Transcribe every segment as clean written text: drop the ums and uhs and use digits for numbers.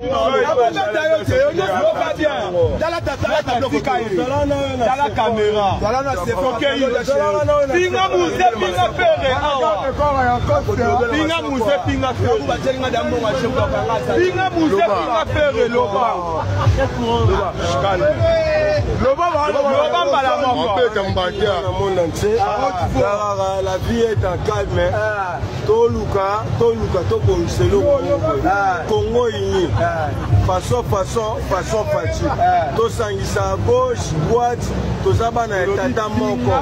La vie est en calme. Toluka, Congo ini. Façon parti. To sangisa gauche, droite, to zabana tata moko.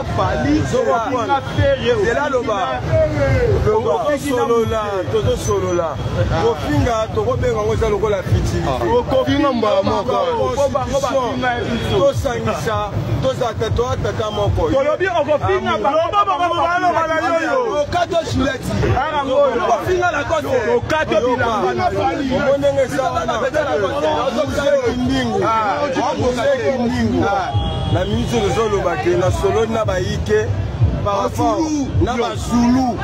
C'est là solo là. Kofinga to kobenga ngoza lokola fiti. Kofinga mbala moko. To sangisa, to zata to tata moko. Kolobi okofinga Okato shuleti. Okofinga la kote. Okato bilanga. Omonenge sawa na. La ministre de Zolo Baké, la solo na baïke, par rapport na bazulu,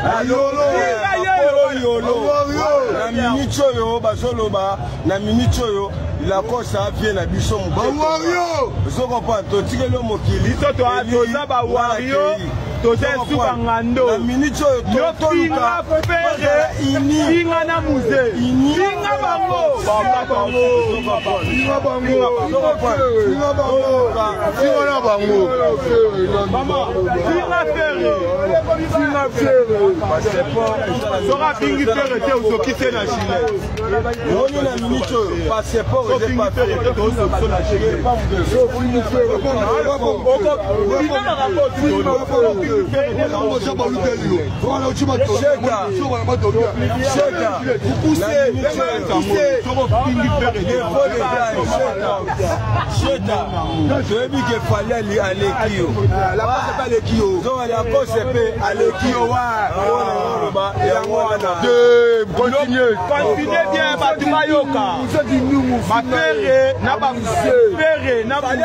na minicho yo, bazolo ba, na minicho yo, la cause a bien na biso mouko. Zoko pa, to tike lo mokili. Toto a toza ba wario. La minicho yo, Finga fere, finga na musée, finga bango, sera fingi fere te usoki se na Chine. Oni na minicho passeport et pas fere te usoki na Chine. Continuez bien, Batumayoka. Ma père, n'a pas père, n'a pas